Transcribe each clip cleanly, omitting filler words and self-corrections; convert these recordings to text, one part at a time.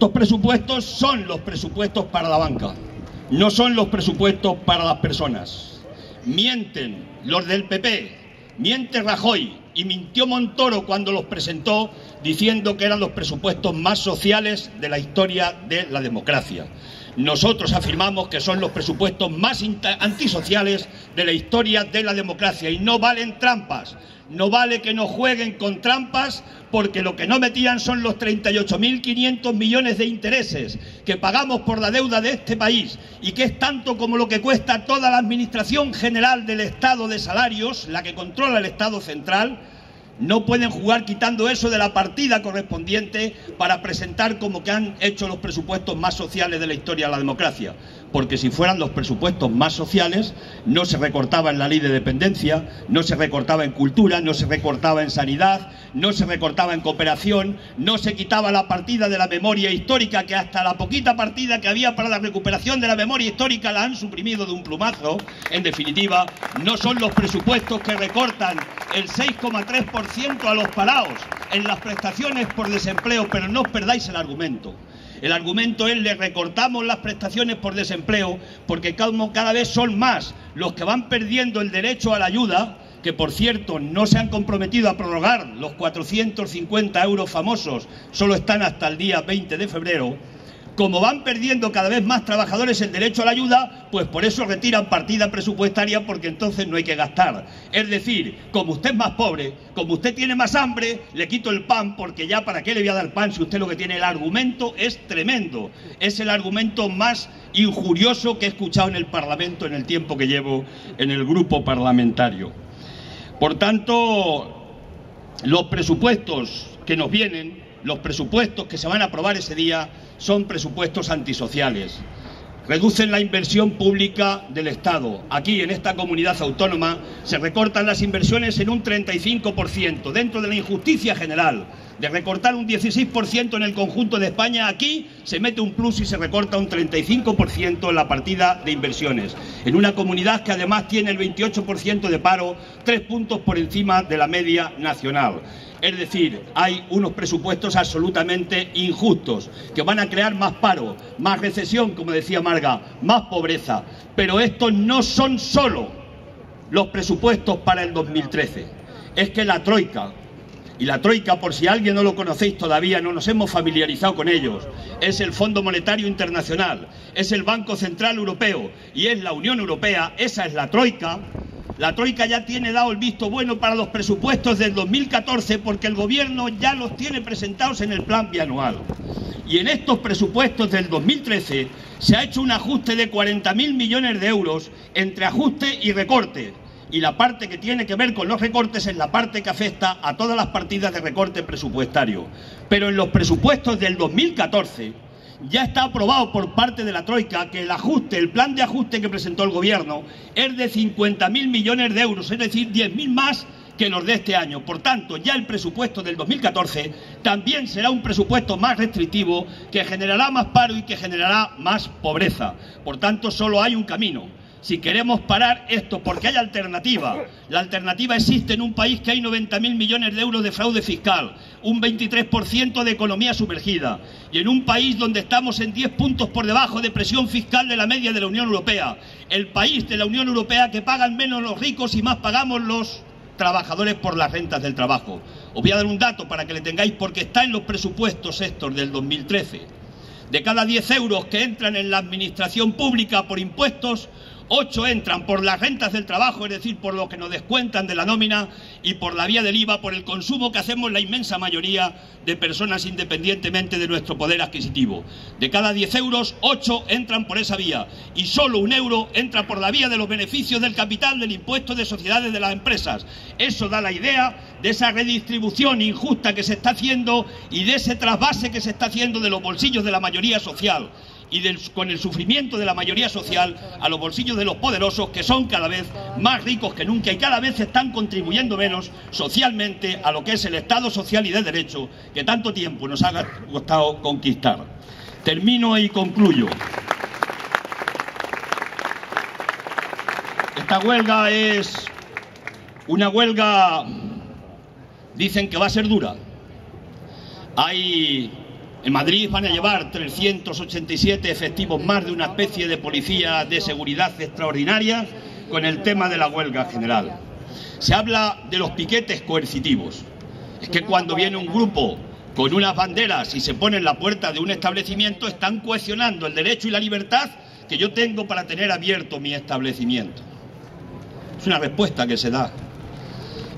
Estos presupuestos son los presupuestos para la banca, no son los presupuestos para las personas. Mienten los del PP, miente Rajoy y mintió Montoro cuando los presentó diciendo que eran los presupuestos más sociales de la historia de la democracia. Nosotros afirmamos que son los presupuestos más antisociales de la historia de la democracia y no valen trampas. No vale que nos jueguen con trampas porque lo que no metían son los 38.500 millones de intereses que pagamos por la deuda de este país y que es tanto como lo que cuesta toda la Administración General del Estado de Salarios, la que controla el Estado central. No pueden jugar quitando eso de la partida correspondiente para presentar como que han hecho los presupuestos más sociales de la historia de la democracia. Porque si fueran los presupuestos más sociales, no se recortaba en la ley de dependencia, no se recortaba en cultura, no se recortaba en sanidad, no se recortaba en cooperación, no se quitaba la partida de la memoria histórica, que hasta la poquita partida que había para la recuperación de la memoria histórica la han suprimido de un plumazo. En definitiva, no son los presupuestos que recortan el 6,3% a los parados en las prestaciones por desempleo, pero no os perdáis el argumento. El argumento es: le recortamos las prestaciones por desempleo porque cada vez son más los que van perdiendo el derecho a la ayuda, que por cierto no se han comprometido a prorrogar los 450 euros famosos, solo están hasta el día 20 de febrero. Como van perdiendo cada vez más trabajadores el derecho a la ayuda, pues por eso retiran partida presupuestaria, porque entonces no hay que gastar. Es decir, como usted es más pobre, como usted tiene más hambre, le quito el pan, porque ya para qué le voy a dar pan si usted lo que tiene. El argumento es tremendo. Es el argumento más injurioso que he escuchado en el Parlamento en el tiempo que llevo en el grupo parlamentario. Por tanto, los presupuestos que nos vienen, los presupuestos que se van a aprobar ese día, son presupuestos antisociales. Reducen la inversión pública del Estado. Aquí, en esta comunidad autónoma, se recortan las inversiones en un 35%, dentro de la injusticia general de recortar un 16% en el conjunto de España. Aquí se mete un plus y se recorta un 35% en la partida de inversiones, en una comunidad que además tiene el 28% de paro, 3 puntos por encima de la media nacional. Es decir, hay unos presupuestos absolutamente injustos que van a crear más paro, más recesión, como decía Marga, más pobreza. Pero estos no son solo los presupuestos para el 2013. Es que la Troika, y la Troika, por si alguien no lo conocéis todavía, no nos hemos familiarizado con ellos, es el Fondo Monetario Internacional, es el Banco Central Europeo y es la Unión Europea. Esa es la Troika. La Troika ya tiene dado el visto bueno para los presupuestos del 2014 porque el Gobierno ya los tiene presentados en el plan bianual. Y en estos presupuestos del 2013 se ha hecho un ajuste de 40.000 millones de euros entre ajuste y recorte. Y la parte que tiene que ver con los recortes es la parte que afecta a todas las partidas de recorte presupuestario. Pero en los presupuestos del 2014... ya está aprobado por parte de la Troika que el ajuste, el plan de ajuste que presentó el Gobierno es de 50.000 millones de euros, es decir, 10.000 más que los de este año. Por tanto, ya el presupuesto del 2014 también será un presupuesto más restrictivo, que generará más paro y que generará más pobreza. Por tanto, solo hay un camino. Si queremos parar esto, porque hay alternativa. La alternativa existe en un país que hay 90.000 millones de euros de fraude fiscal, un 23% de economía sumergida, y en un país donde estamos en 10 puntos por debajo de presión fiscal de la media de la Unión Europea. El país de la Unión Europea que pagan menos los ricos y más pagamos los trabajadores por las rentas del trabajo. Os voy a dar un dato para que le tengáis, porque está en los presupuestos estos del 2013. De cada 10 euros que entran en la administración pública por impuestos, 8 entran por las rentas del trabajo, es decir, por lo que nos descuentan de la nómina, y por la vía del IVA, por el consumo que hacemos la inmensa mayoría de personas independientemente de nuestro poder adquisitivo. De cada 10 euros, 8 entran por esa vía, y solo 1 euro entra por la vía de los beneficios del capital, del impuesto de sociedades de las empresas. Eso da la idea de esa redistribución injusta que se está haciendo y de ese trasvase que se está haciendo de los bolsillos de la mayoría social y con el sufrimiento de la mayoría social a los bolsillos de los poderosos, que son cada vez más ricos que nunca y cada vez están contribuyendo menos socialmente a lo que es el Estado social y de derecho que tanto tiempo nos ha costado conquistar. Termino y concluyo. Esta huelga es una huelga, dicen que va a ser dura. Hay En Madrid van a llevar 387 efectivos más de una especie de policía de seguridad extraordinaria con el tema de la huelga general. Se habla de los piquetes coercitivos. Es que cuando viene un grupo con unas banderas y se pone en la puerta de un establecimiento, están coaccionando el derecho y la libertad que yo tengo para tener abierto mi establecimiento. Es una respuesta que se da.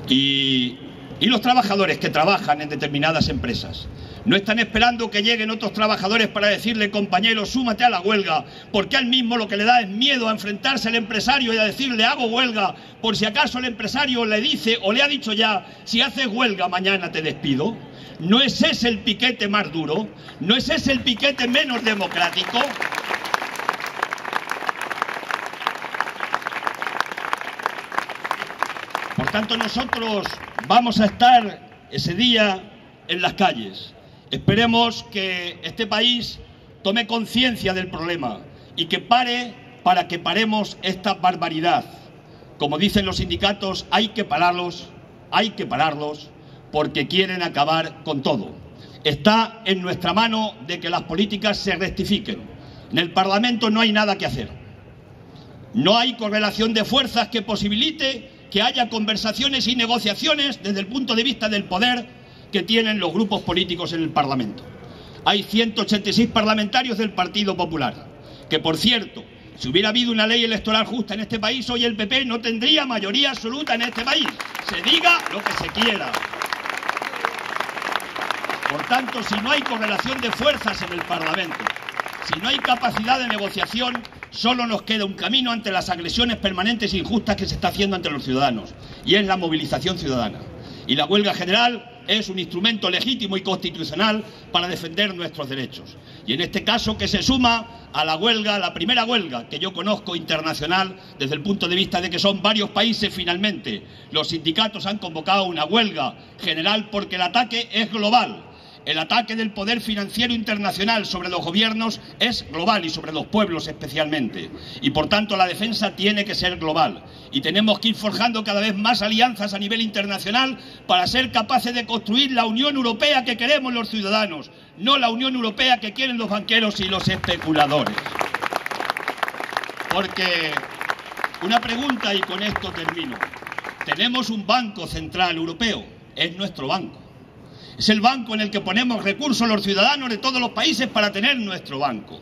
Y los trabajadores que trabajan en determinadas empresas no están esperando que lleguen otros trabajadores para decirle: compañero, súmate a la huelga, porque a él mismo lo que le da es miedo a enfrentarse al empresario y a decirle: hago huelga, por si acaso el empresario le dice o le ha dicho ya: si haces huelga mañana te despido. ¿No es ese el piquete más duro? ¿No es ese el piquete menos democrático? Por tanto, nosotros vamos a estar ese día en las calles. Esperemos que este país tome conciencia del problema y que pare para que paremos esta barbaridad. Como dicen los sindicatos, hay que pararlos porque quieren acabar con todo. Está en nuestra mano de que las políticas se rectifiquen. En el Parlamento no hay nada que hacer. No hay correlación de fuerzas que posibilite que haya conversaciones y negociaciones desde el punto de vista del poder que tienen los grupos políticos en el Parlamento. Hay 186 parlamentarios del Partido Popular, que por cierto, si hubiera habido una ley electoral justa en este país, hoy el PP no tendría mayoría absoluta en este país. Se diga lo que se quiera. Por tanto, si no hay correlación de fuerzas en el Parlamento, si no hay capacidad de negociación, solo nos queda un camino ante las agresiones permanentes e injustas que se está haciendo ante los ciudadanos, y es la movilización ciudadana. Y la huelga general es un instrumento legítimo y constitucional para defender nuestros derechos. Y en este caso, que se suma a la huelga, la primera huelga que yo conozco internacional, desde el punto de vista de que son varios países finalmente. Los sindicatos han convocado una huelga general porque el ataque es global. El ataque del poder financiero internacional sobre los gobiernos es global y sobre los pueblos especialmente. Y por tanto la defensa tiene que ser global. Y tenemos que ir forjando cada vez más alianzas a nivel internacional para ser capaces de construir la Unión Europea que queremos los ciudadanos, no la Unión Europea que quieren los banqueros y los especuladores. Porque una pregunta, y con esto termino. Tenemos un Banco Central Europeo, es nuestro banco. Es el banco en el que ponemos recursos los ciudadanos de todos los países para tener nuestro banco.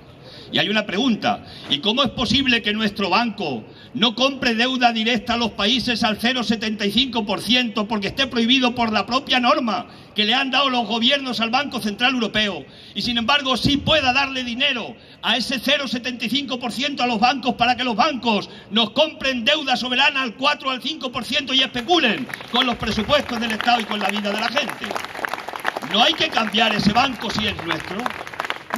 Y hay una pregunta: ¿y cómo es posible que nuestro banco no compre deuda directa a los países al 0,75% porque esté prohibido por la propia norma que le han dado los gobiernos al Banco Central Europeo, y sin embargo sí pueda darle dinero a ese 0,75% a los bancos para que los bancos nos compren deuda soberana al 4 o al 5% y especulen con los presupuestos del Estado y con la vida de la gente? ¿No hay que cambiar ese banco si es nuestro?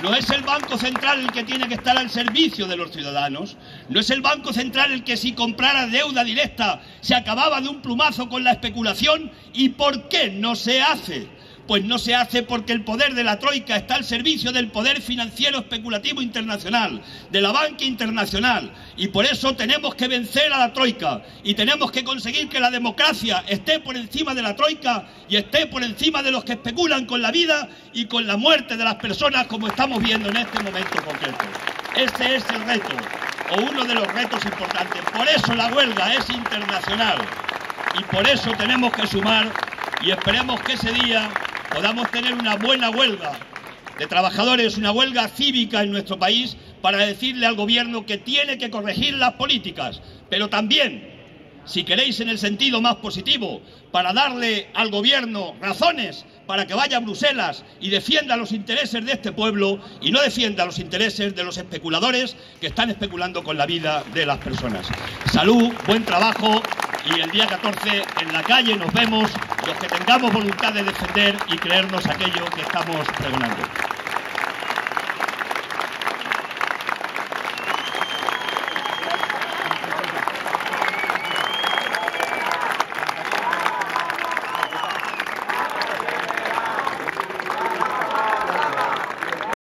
¿No es el Banco Central el que tiene que estar al servicio de los ciudadanos? ¿No es el Banco Central el que, si comprara deuda directa, se acababa de un plumazo con la especulación? ¿Y por qué no se hace? Pues no se hace porque el poder de la troika está al servicio del poder financiero especulativo internacional, de la banca internacional. Y por eso tenemos que vencer a la troika y tenemos que conseguir que la democracia esté por encima de la troika y esté por encima de los que especulan con la vida y con la muerte de las personas, como estamos viendo en este momento concreto. Este es el reto, o uno de los retos importantes. Por eso la huelga es internacional y por eso tenemos que sumar, y esperemos que ese día podamos tener una buena huelga de trabajadores, una huelga cívica en nuestro país, para decirle al gobierno que tiene que corregir las políticas, pero también, si queréis en el sentido más positivo, para darle al gobierno razones para que vaya a Bruselas y defienda los intereses de este pueblo y no defienda los intereses de los especuladores que están especulando con la vida de las personas. Salud, buen trabajo, y el día 14 en la calle nos vemos los que tengamos voluntad de defender y creernos aquello que estamos pregonando.